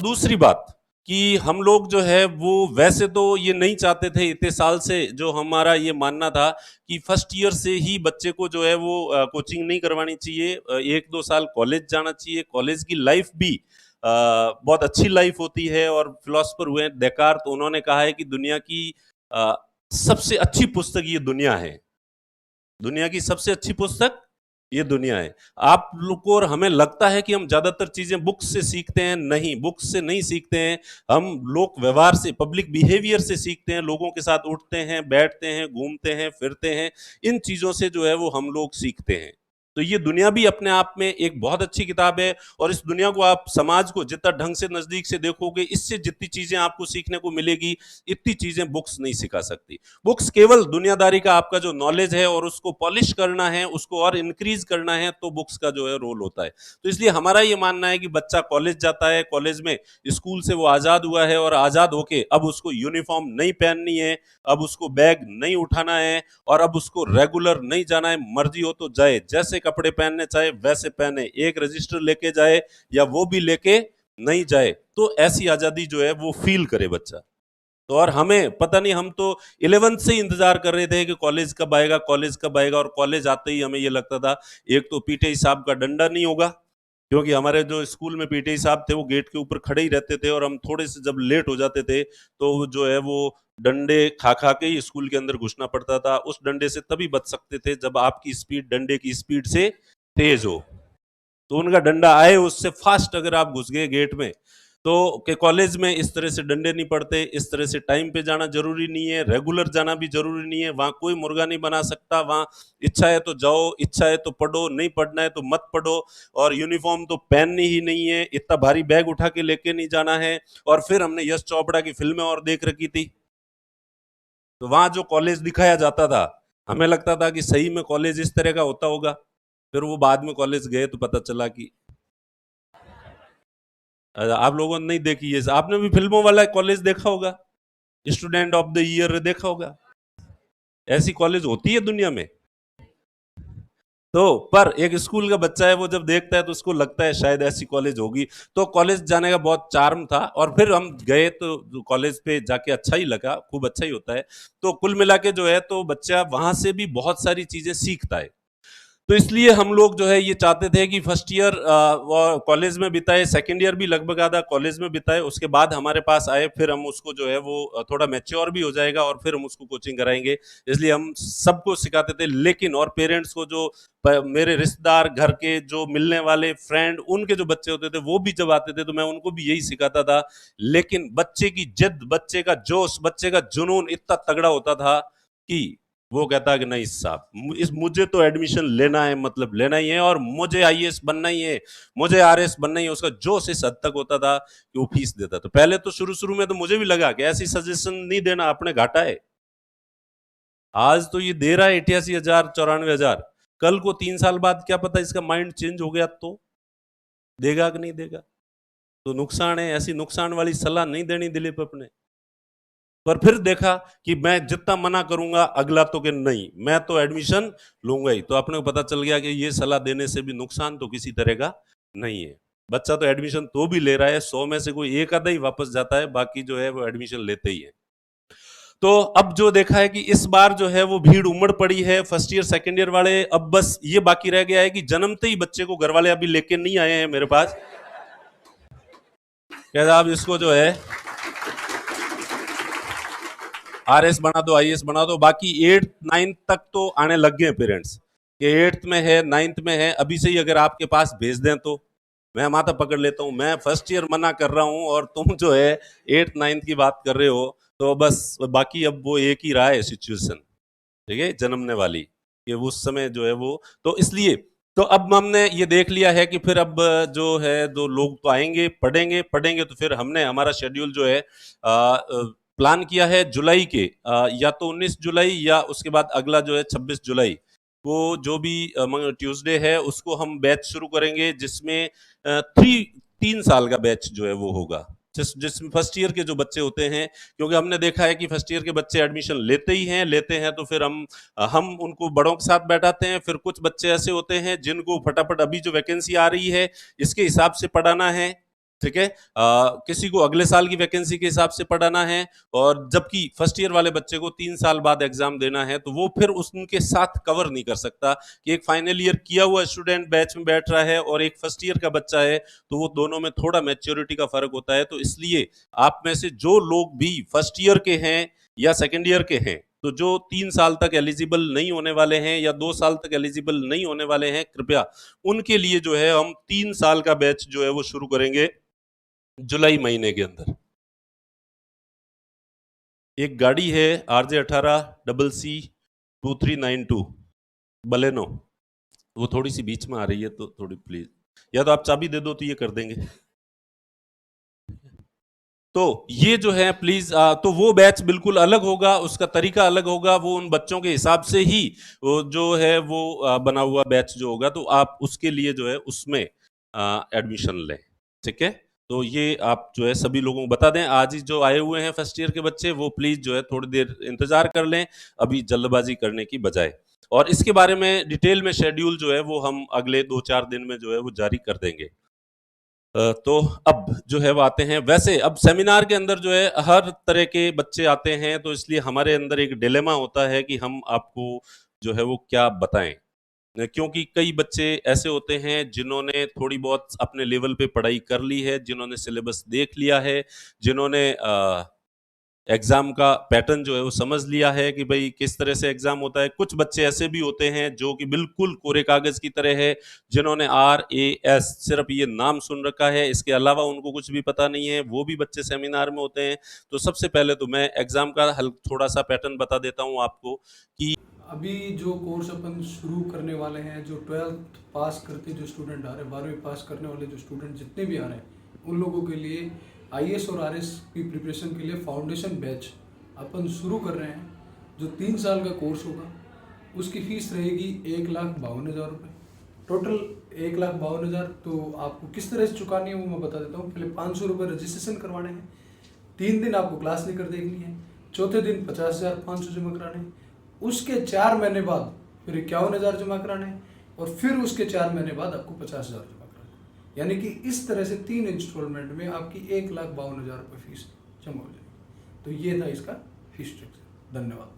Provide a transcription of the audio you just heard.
दूसरी बात कि हम लोग जो है वो वैसे तो ये नहीं चाहते थे इतने साल से, जो हमारा ये मानना था कि फर्स्ट ईयर से ही बच्चे को जो है वो कोचिंग नहीं करवानी चाहिए, 1-2 साल कॉलेज जाना चाहिए। कॉलेज की लाइफ भी बहुत अच्छी लाइफ होती है। और फिलोसफर हुए हैं डेकार्त, तो उन्होंने कहा है कि दुनिया की अ, सबसे अच्छी पुस्तक ये दुनिया है। दुनिया की सबसे अच्छी पुस्तक ये दुनिया है। आप लोग को और हमें लगता है कि हम ज्यादातर चीजें बुक्स से सीखते हैं, नहीं, बुक्स से नहीं सीखते हैं। हम लोक व्यवहार से, पब्लिक बिहेवियर से सीखते हैं। लोगों के साथ उठते हैं, बैठते हैं, घूमते हैं, फिरते हैं, इन चीजों से जो है वो हम लोग सीखते हैं। तो ये दुनिया भी अपने आप में एक बहुत अच्छी किताब है। और इस दुनिया को आप, समाज को जितना ढंग से नजदीक से देखोगे, इससे जितनी चीजें आपको सीखने को मिलेगी, इतनी चीजें बुक्स नहीं सिखा सकती। बुक्स केवल दुनियादारी का आपका जो नॉलेज है और उसको पॉलिश करना है, उसको और इंक्रीज करना है, तो बुक्स का जो है रोल होता है। तो इसलिए हमारा ये मानना है कि बच्चा कॉलेज जाता है, कॉलेज में स्कूल से वो आजाद हुआ है, और आजाद होके अब उसको यूनिफॉर्म नहीं पहननी है, अब उसको बैग नहीं उठाना है, और अब उसको रेगुलर नहीं जाना है। मर्जी हो तो जाए, जैसे कपड़े पहनने चाहे वैसे पहने, एक रजिस्टर लेके जाए या वो भी लेके नहीं जाए, तो ऐसी आजादी जो है वो फील करे बच्चा। तो और हमें पता नहीं, हम तो 11th से इंतजार कर रहे थे कि कॉलेज कब आएगा, कॉलेज कब आएगा। और कॉलेज आते ही हमें ये लगता था, एक तो पीटीआई साहब का डंडा नहीं होगा, क्योंकि हमारे जो स्कूल में पीटीआई साहब थे वो गेट के ऊपर खड़े ही रहते थे, और हम थोड़े से जब लेट हो जाते थे तो जो है वो डंडे खा खा के ही स्कूल के अंदर घुसना पड़ता था। उस डंडे से तभी बच सकते थे जब आपकी स्पीड डंडे की स्पीड से तेज हो। तो उनका डंडा आए, उससे फास्ट अगर आप घुस गए गेट में, तो के कॉलेज में इस तरह से डंडे नहीं पड़ते। इस तरह से टाइम पे जाना जरूरी नहीं है, रेगुलर जाना भी जरूरी नहीं है। वहां कोई मुर्गा नहीं बना सकता। वहां इच्छा है तो जाओ, इच्छा है तो पढ़ो, नहीं पढ़ना है तो मत पढ़ो। और यूनिफॉर्म तो पहननी ही नहीं है, इतना भारी बैग उठा के लेके नहीं जाना है। और फिर हमने यश चोपड़ा की फिल्में और देख रखी थी, तो वहां जो कॉलेज दिखाया जाता था, हमें लगता था कि सही में कॉलेज इस तरह का होता होगा। फिर वो बाद में कॉलेज गए तो पता चला कि आप लोगों ने नहीं देखी है। आपने भी फिल्मों वाला कॉलेज देखा होगा, स्टूडेंट ऑफ द ईयर देखा होगा। ऐसी कॉलेज होती है दुनिया में। तो पर एक स्कूल का बच्चा है, वो जब देखता है तो उसको लगता है शायद ऐसी कॉलेज होगी। तो कॉलेज जाने का बहुत चार्म था, और फिर हम गए तो कॉलेज पे जाके अच्छा ही लगा, खूब अच्छा ही होता है। तो कुल मिला के जो है, तो बच्चा वहां से भी बहुत सारी चीजें सीखता है। तो इसलिए हम लोग जो है ये चाहते थे कि फर्स्ट ईयर कॉलेज में बिताए, सेकंड ईयर भी लगभग आधा कॉलेज में बिताए, उसके बाद हमारे पास आए, फिर हम उसको जो है वो थोड़ा मैच्योर भी हो जाएगा, और फिर हम उसको कोचिंग कराएंगे। इसलिए हम सबको सिखाते थे। लेकिन और पेरेंट्स को, जो मेरे रिश्तेदार, घर के जो मिलने वाले फ्रेंड, उनके जो बच्चे होते थे वो भी जब आते थे, तो मैं उनको भी यही सिखाता था। लेकिन बच्चे की जिद, बच्चे का जोश, बच्चे का जुनून इतना तगड़ा होता था कि वो कहता है कि नहीं साहब, इस मुझे तो एडमिशन लेना है, मतलब लेना ही है, और मुझे आईएएस बनना ही है, मुझे आरएस बनना ही है। उसका जोश इस हद तक होता था कि वो फीस देता। तो पहले तो शुरू शुरू में तो मुझे भी लगा कि ऐसी सजेशन नहीं देना, अपने घाटा है। आज तो ये दे रहा है 88,000, 94,000। कल को 3 साल बाद क्या पता इसका माइंड चेंज हो गया, तो देगा कि नहीं देगा। तो नुकसान है, ऐसी नुकसान वाली सलाह नहीं देनी दिलीप अपने। पर फिर देखा कि मैं जितना मना करूंगा, अगला तो कि नहीं, मैं तो एडमिशन लूंगा ही। तो अपने को पता चल गया कि ये सलाह देने से भी नुकसान तो किसी तरह का नहीं है। बच्चा तो एडमिशन तो भी ले रहा है, 100 में से कोई एक आधा ही वापस जाता है, बाकी जो है वो एडमिशन लेते ही है। तो अब जो देखा है कि इस बार जो है वो भीड़ उमड़ पड़ी है, फर्स्ट ईयर सेकेंड ईयर वाले। अब बस ये बाकी रह गया है कि जन्मते ही बच्चे को घर वाले अभी लेके नहीं आए हैं मेरे पास, कहते आप इसको जो है आरएस बना दो, आईएएस बना दो। बाकी 8th 9th तक तो आने लग गए पेरेंट्स, कि 8th में है, 9th में है, अभी से ही अगर आपके पास भेज दें तो मैं माथा पकड़ लेता हूँ। मैं फर्स्ट ईयर मना कर रहा हूँ, और तुम जो है 8th 9th की बात कर रहे हो। तो बस बाकी अब वो एक ही रहा है सिचुएशन, ठीक है, जन्मने वाली, कि उस समय जो है वो, तो इसलिए तो अब हमने ये देख लिया है कि फिर अब जो है दो लोग तो आएंगे, पढ़ेंगे पढ़ेंगे। तो फिर हमने हमारा शेड्यूल जो है प्लान किया है जुलाई के, या तो 19 जुलाई या उसके बाद अगला जो है 26 जुलाई, वो जो भी ट्यूसडे है, उसको हम बैच शुरू करेंगे, जिसमें 3 साल का बैच जो है वो होगा, जिसमें फर्स्ट ईयर के जो बच्चे होते हैं। क्योंकि हमने देखा है कि फर्स्ट ईयर के बच्चे एडमिशन लेते हैं तो फिर हम उनको बड़ों के साथ बैठाते हैं। फिर कुछ बच्चे ऐसे होते हैं जिनको फटाफट अभी जो वैकेंसी आ रही है इसके हिसाब से पढ़ाना है, ठीक है। किसी को अगले साल की वैकेंसी के हिसाब से पढ़ाना है, और जबकि फर्स्ट ईयर वाले बच्चे को 3 साल बाद एग्जाम देना है, तो वो फिर उनके साथ कवर नहीं कर सकता कि एक फाइनल ईयर किया हुआ स्टूडेंट बैच में बैठ रहा है और एक फर्स्ट ईयर का बच्चा है, तो वो दोनों में थोड़ा मैच्योरिटी का फर्क होता है। तो इसलिए आप में से जो लोग भी फर्स्ट ईयर के हैं या सेकेंड ईयर के हैं, तो जो 3 साल तक एलिजिबल नहीं होने वाले हैं या 2 साल तक एलिजिबल नहीं होने वाले हैं, कृपया उनके लिए जो है हम 3 साल का बैच जो है वो शुरू करेंगे जुलाई महीने के अंदर। एक गाड़ी है RJ18CC2392 बलेनो, वो थोड़ी सी बीच में आ रही है, तो थोड़ी प्लीज, या तो आप चाबी दे दो तो ये कर देंगे। तो ये जो है प्लीज, तो वो बैच बिल्कुल अलग होगा, उसका तरीका अलग होगा, वो उन बच्चों के हिसाब से ही वो जो है वो बना हुआ बैच जो होगा, तो आप उसके लिए जो है उसमें एडमिशन लें। ठीक है, तो ये आप जो है सभी लोगों को बता दें। आज ही जो आए हुए हैं फर्स्ट ईयर के बच्चे, वो प्लीज जो है थोड़ी देर इंतजार कर लें, अभी जल्दबाजी करने की बजाय। और इसके बारे में डिटेल में शेड्यूल जो है वो हम अगले 2-4 दिन में जो है वो जारी कर देंगे। तो अब जो है वो आते हैं, वैसे अब सेमिनार के अंदर जो है हर तरह के बच्चे आते हैं, तो इसलिए हमारे अंदर एक डिलेमा होता है कि हम आपको जो है वो क्या बताएं, क्योंकि कई बच्चे ऐसे होते हैं जिन्होंने थोड़ी बहुत अपने लेवल पे पढ़ाई कर ली है, जिन्होंने सिलेबस देख लिया है, जिन्होंने एग्जाम का पैटर्न जो है वो समझ लिया है कि भाई किस तरह से एग्जाम होता है। कुछ बच्चे ऐसे भी होते हैं जो कि बिल्कुल कोरे कागज की तरह है, जिन्होंने RAS सिर्फ ये नाम सुन रखा है, इसके अलावा उनको कुछ भी पता नहीं है, वो भी बच्चे सेमिनार में होते हैं। तो सबसे पहले तो मैं एग्जाम का हल थोड़ा सा पैटर्न बता देता हूँ आपको कि अभी जो कोर्स अपन शुरू करने वाले हैं, जो 12th पास करके जो स्टूडेंट आ रहे हैं, 12वीं पास करने वाले जो स्टूडेंट जितने भी आ रहे हैं, उन लोगों के लिए IAS और RS की प्रिपरेशन के लिए फाउंडेशन बैच अपन शुरू कर रहे हैं, जो 3 साल का कोर्स होगा। उसकी फ़ीस रहेगी 1,52,000 रुपये, टोटल 1,52,000। तो आपको किस तरह से चुकानी है वो मैं बता देता हूँ। पहले 500 रुपये रजिस्ट्रेशन करवाने हैं, 3 दिन आपको क्लास लेकर देखनी है, चौथे दिन 50,500 जमा कराने हैं, उसके 4 महीने बाद फिर 51,000 जमा कराने हैं, और फिर उसके 4 महीने बाद आपको 50,000 जमा कराने हैं। यानी कि इस तरह से 3 इंस्टॉलमेंट में आपकी 1,52,000 रुपये फीस जमा हो जाएगी। तो ये था इसका फीस स्ट्रक्चर। धन्यवाद।